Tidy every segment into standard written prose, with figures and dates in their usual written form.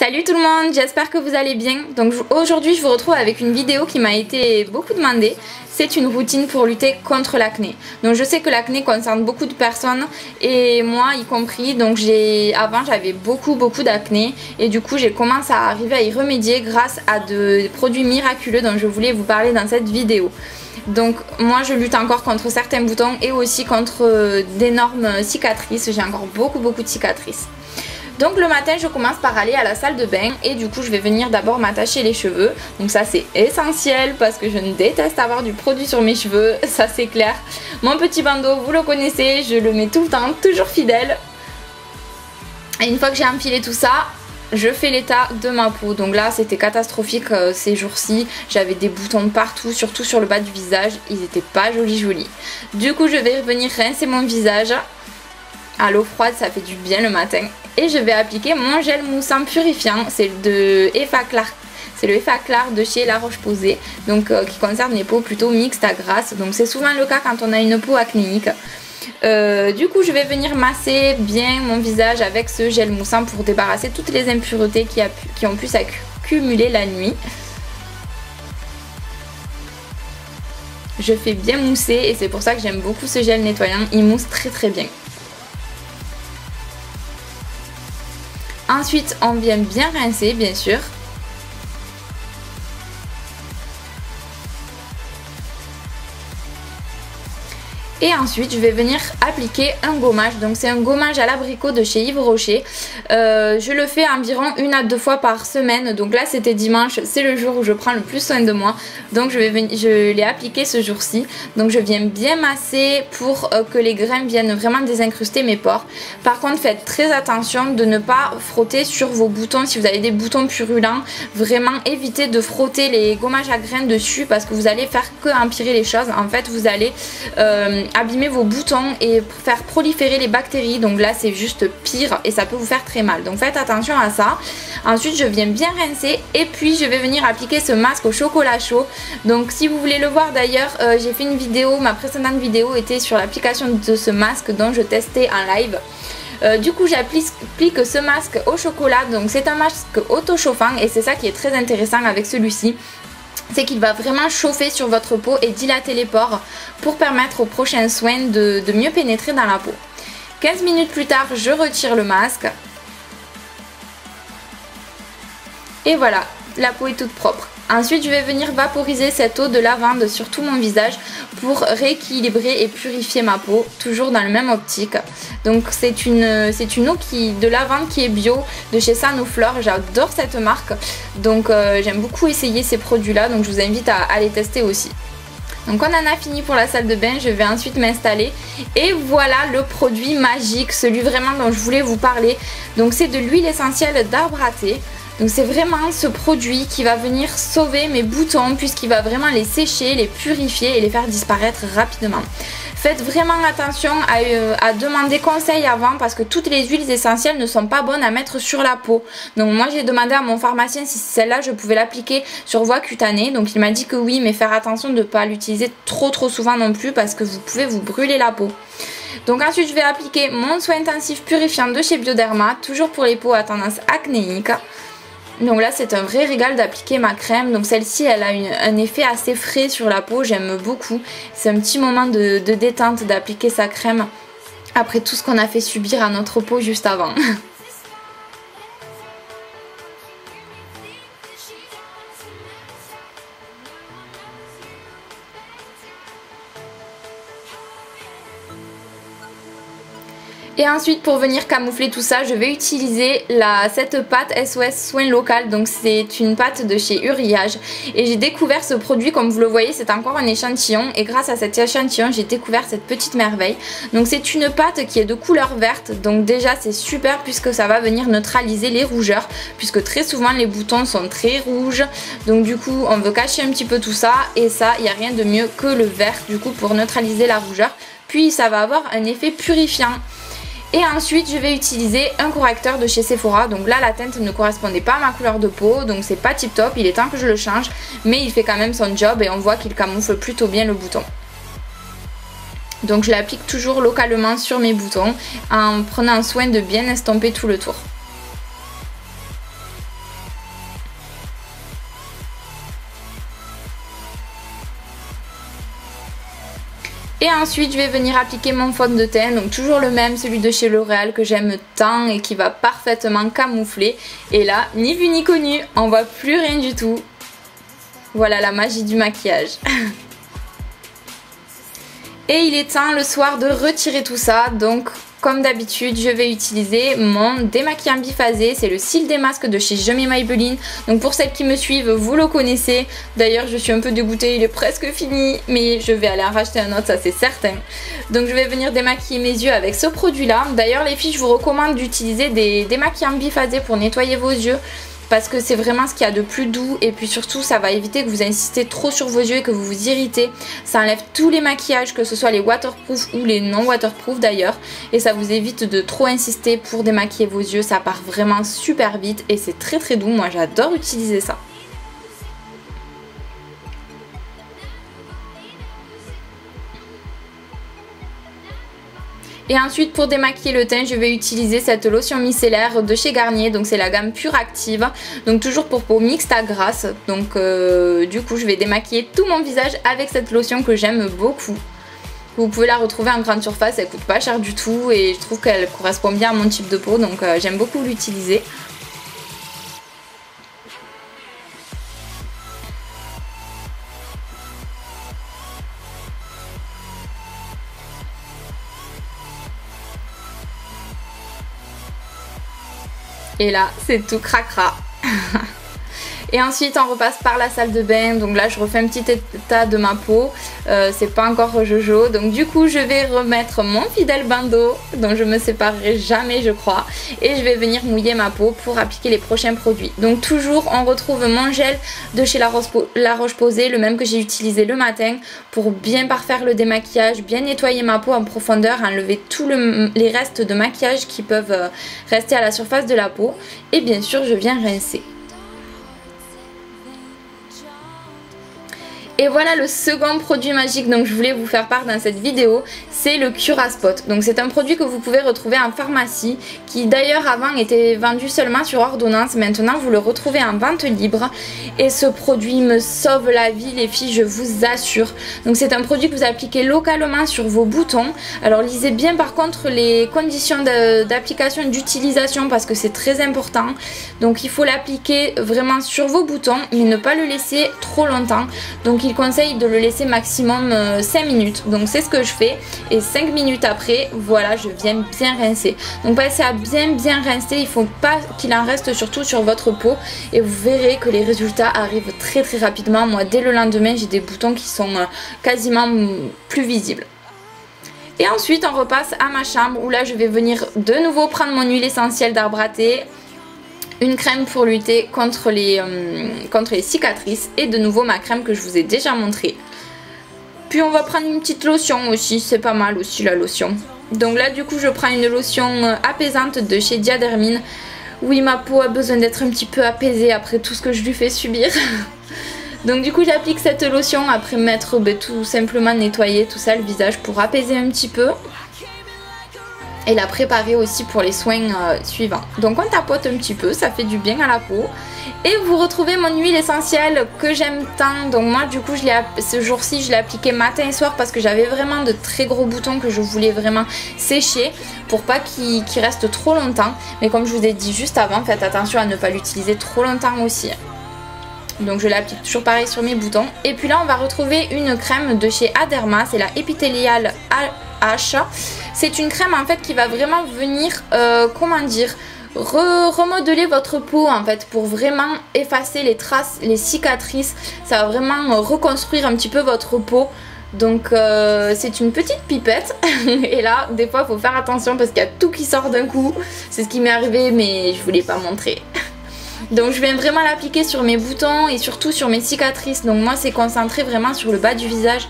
Salut tout le monde, j'espère que vous allez bien. Donc aujourd'hui je vous retrouve avec une vidéo qui m'a été beaucoup demandée. C'est une routine pour lutter contre l'acné. Donc je sais que l'acné concerne beaucoup de personnes et moi y compris. Donc avant j'avais beaucoup d'acné et du coup j'ai commencé à arriver à y remédier grâce à des produits miraculeux dont je voulais vous parler dans cette vidéo. Donc moi je lutte encore contre certains boutons et aussi contre d'énormes cicatrices. J'ai encore beaucoup de cicatrices. Donc le matin je commence par aller à la salle de bain et du coup je vais venir d'abord m'attacher les cheveux. Donc ça c'est essentiel parce que je ne déteste avoir du produit sur mes cheveux, ça c'est clair. Mon petit bandeau vous le connaissez, je le mets tout le temps, toujours fidèle. Et une fois que j'ai enfilé tout ça, je fais l'état de ma peau. Donc là c'était catastrophique ces jours-ci, j'avais des boutons partout, surtout sur le bas du visage, ils n'étaient pas jolis. Du coup je vais venir rincer mon visage à l'eau froide, ça fait du bien le matin. Et je vais appliquer mon gel moussant purifiant, c'est de Effaclar. C'est le Effaclar de chez La Roche-Posay, donc qui concerne les peaux plutôt mixtes à grasses. Donc c'est souvent le cas quand on a une peau acnéique. Du coup je vais venir masser bien mon visage avec ce gel moussant pour débarrasser toutes les impuretés qui ont pu s'accumuler la nuit. Je fais bien mousser et c'est pour ça que j'aime beaucoup ce gel nettoyant, il mousse très bien. Ensuite, on vient bien rincer, bien sûr. Et ensuite je vais venir appliquer un gommage. Donc c'est un gommage à l'abricot de chez Yves Rocher. Je le fais environ 1 à 2 fois par semaine. Donc là c'était dimanche, c'est le jour où je prends le plus soin de moi. Donc je l'ai appliqué ce jour-ci. Donc je viens bien masser pour que les grains viennent vraiment désincruster mes pores. Par contre faites très attention de ne pas frotter sur vos boutons. Si vous avez des boutons purulents, vraiment évitez de frotter les gommages à grains dessus parce que vous allez faire que empirer les choses. En fait vous allez abîmer vos boutons et faire proliférer les bactéries, donc là c'est juste pire et ça peut vous faire très mal, donc faites attention à ça. Ensuite je viens bien rincer et puis je vais venir appliquer ce masque au chocolat chaud. Donc si vous voulez le voir d'ailleurs, j'ai fait une vidéo, ma précédente vidéo était sur l'application de ce masque dont je testais en live. Du coup j'applique ce masque au chocolat, donc c'est un masque auto-chauffant et c'est ça qui est très intéressant avec celui-ci. C'est qu'il va vraiment chauffer sur votre peau et dilater les pores pour permettre aux prochains soins de mieux pénétrer dans la peau. 15 minutes plus tard, je retire le masque. Et voilà, la peau est toute propre. Ensuite, je vais venir vaporiser cette eau de lavande sur tout mon visage pour rééquilibrer et purifier ma peau, toujours dans le même optique. Donc c'est une eau de lavande qui est bio de chez Sanoflore, j'adore cette marque. Donc j'aime beaucoup essayer ces produits-là, donc je vous invite à les tester aussi. Donc on en a fini pour la salle de bain, je vais ensuite m'installer et voilà le produit magique, celui vraiment dont je voulais vous parler. Donc c'est de l'huile essentielle d'arbre à thé. Donc c'est vraiment ce produit qui va venir sauver mes boutons puisqu'il va vraiment les sécher, les purifier et les faire disparaître rapidement. Faites vraiment attention à demander conseil avant parce que toutes les huiles essentielles ne sont pas bonnes à mettre sur la peau. Donc moi j'ai demandé à mon pharmacien si celle-là je pouvais l'appliquer sur voie cutanée. Donc il m'a dit que oui, mais faire attention de ne pas l'utiliser trop souvent non plus parce que vous pouvez vous brûler la peau. Donc ensuite je vais appliquer mon soin intensif purifiant de chez Bioderma, toujours pour les peaux à tendance acnéique. Donc là c'est un vrai régal d'appliquer ma crème. Donc celle-ci elle a un effet assez frais sur la peau, j'aime beaucoup. C'est un petit moment de détente d'appliquer sa crème après tout ce qu'on a fait subir à notre peau juste avant. Et ensuite pour venir camoufler tout ça, je vais utiliser cette pâte SOS Soin Local. Donc c'est une pâte de chez Uriage. Et j'ai découvert ce produit, comme vous le voyez, c'est encore un échantillon. Et grâce à cet échantillon, j'ai découvert cette petite merveille. Donc c'est une pâte qui est de couleur verte. Donc déjà c'est super puisque ça va venir neutraliser les rougeurs. Puisque très souvent les boutons sont très rouges. Donc du coup on veut cacher un petit peu tout ça. Et ça, il n'y a rien de mieux que le vert du coup pour neutraliser la rougeur. Puis ça va avoir un effet purifiant. Et ensuite je vais utiliser un correcteur de chez Sephora. Donc là la teinte ne correspondait pas à ma couleur de peau, donc c'est pas tip top, il est temps que je le change. Mais il fait quand même son job et on voit qu'il camoufle plutôt bien le bouton. Donc je l'applique toujours localement sur mes boutons en prenant soin de bien estomper tout le tour. Et ensuite je vais venir appliquer mon fond de teint, donc toujours le même, celui de chez L'Oréal que j'aime tant et qui va parfaitement camoufler. Et là, ni vu ni connu, on voit plus rien du tout. Voilà la magie du maquillage. Et il est temps le soir de retirer tout ça, donc comme d'habitude je vais utiliser mon démaquillant biphasé, c'est le Cils des masques de chez Je mets Maybelline. Donc pour celles qui me suivent, vous le connaissez. D'ailleurs je suis un peu dégoûtée, il est presque fini, mais je vais aller en racheter un autre, ça c'est certain. Donc je vais venir démaquiller mes yeux avec ce produit là. D'ailleurs les filles, je vous recommande d'utiliser des démaquillants biphasés pour nettoyer vos yeux, parce que c'est vraiment ce qu'il y a de plus doux, et puis surtout ça va éviter que vous insistez trop sur vos yeux et que vous vous irritez. Ça enlève tous les maquillages, que ce soit les waterproof ou les non waterproof d'ailleurs, et ça vous évite de trop insister pour démaquiller vos yeux. Ça part vraiment super vite et c'est très très doux, moi j'adore utiliser ça. Et ensuite pour démaquiller le teint, je vais utiliser cette lotion micellaire de chez Garnier, donc c'est la gamme Pure Active, donc toujours pour peau mixte à grasse. Donc du coup je vais démaquiller tout mon visage avec cette lotion que j'aime beaucoup. Vous pouvez la retrouver en grande surface, elle coûte pas cher du tout et je trouve qu'elle correspond bien à mon type de peau, donc j'aime beaucoup l'utiliser. Et là, c'est tout cracra. Et ensuite, on repasse par la salle de bain. Donc là, je refais un petit état de ma peau. C'est pas encore jojo. Donc du coup, je vais remettre mon fidèle bain d'eau, dont je me séparerai jamais, je crois. Et je vais venir mouiller ma peau pour appliquer les prochains produits. Donc toujours, on retrouve mon gel de chez La Roche-Posay, le même que j'ai utilisé le matin, pour bien parfaire le démaquillage, bien nettoyer ma peau en profondeur, enlever tous les restes de maquillage qui peuvent rester à la surface de la peau. Et bien sûr, je viens rincer. Et voilà le second produit magique dont je voulais vous faire part dans cette vidéo, c'est le Curaspot. Donc c'est un produit que vous pouvez retrouver en pharmacie, qui d'ailleurs avant était vendu seulement sur ordonnance, maintenant vous le retrouvez en vente libre. Et ce produit me sauve la vie les filles, je vous assure. Donc c'est un produit que vous appliquez localement sur vos boutons. Alors lisez bien par contre les conditions d'application et d'utilisation, parce que c'est très important. Donc il faut l'appliquer vraiment sur vos boutons, mais ne pas le laisser trop longtemps. Donc il conseille de le laisser maximum 5 minutes. Donc c'est ce que je fais. Et 5 minutes après, voilà, je viens bien rincer. Donc passez à bien rincer. Il ne faut pas qu'il en reste surtout sur votre peau. Et vous verrez que les résultats arrivent très rapidement. Moi, dès le lendemain, j'ai des boutons qui sont quasiment plus visibles. Et ensuite, on repasse à ma chambre où là, je vais venir de nouveau prendre mon huile essentielle d'arbre à thé, une crème pour lutter contre les cicatrices et de nouveau ma crème que je vous ai déjà montrée. Puis on va prendre une petite lotion aussi, c'est pas mal aussi la lotion. Donc là du coup je prends une lotion apaisante de chez Diadermine. Oui, ma peau a besoin d'être un petit peu apaisée après tout ce que je lui fais subir. Donc du coup j'applique cette lotion après m'être tout simplement nettoyé tout ça le visage pour apaiser un petit peu. Et la préparer aussi pour les soins suivants. Donc on tapote un petit peu, ça fait du bien à la peau. Et vous retrouvez mon huile essentielle que j'aime tant. Donc moi du coup ce jour-ci je l'ai appliquée matin et soir parce que j'avais vraiment de très gros boutons que je voulais vraiment sécher pour pas qu'ils restent trop longtemps. Mais comme je vous ai dit juste avant, faites attention à ne pas l'utiliser trop longtemps aussi. Donc je l'applique toujours pareil sur mes boutons. Et puis là on va retrouver une crème de chez Aderma, c'est la Epithelial H. C'est une crème en fait qui va vraiment venir, comment dire, remodeler votre peau en fait pour vraiment effacer les traces, les cicatrices. Ça va vraiment reconstruire un petit peu votre peau. Donc c'est une petite pipette et là des fois il faut faire attention parce qu'il y a tout qui sort d'un coup. C'est ce qui m'est arrivé mais je voulais pas montrer. Donc je viens vraiment l'appliquer sur mes boutons et surtout sur mes cicatrices. Donc moi c'est concentré vraiment sur le bas du visage.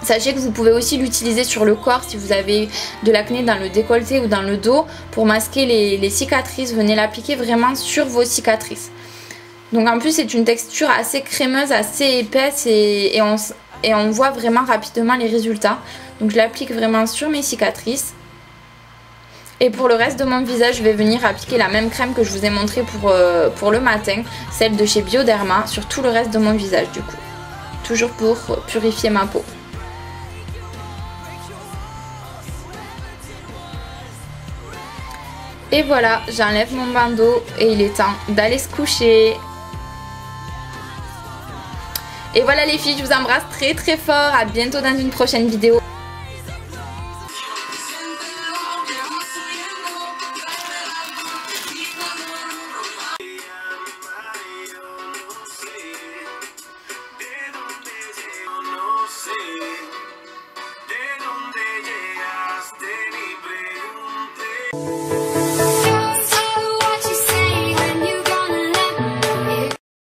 Sachez que vous pouvez aussi l'utiliser sur le corps si vous avez de l'acné dans le décolleté ou dans le dos. Pour masquer les cicatrices, venez l'appliquer vraiment sur vos cicatrices. Donc en plus c'est une texture assez crémeuse, assez épaisse et on voit vraiment rapidement les résultats. Donc je l'applique vraiment sur mes cicatrices. Et pour le reste de mon visage, je vais venir appliquer la même crème que je vous ai montré pour le matin, celle de chez Bioderma, sur tout le reste de mon visage du coup. Toujours pour purifier ma peau. Et voilà, j'enlève mon bandeau et il est temps d'aller se coucher. Et voilà les filles, je vous embrasse très très fort. À bientôt dans une prochaine vidéo. De dónde llegaste, ni pregunté.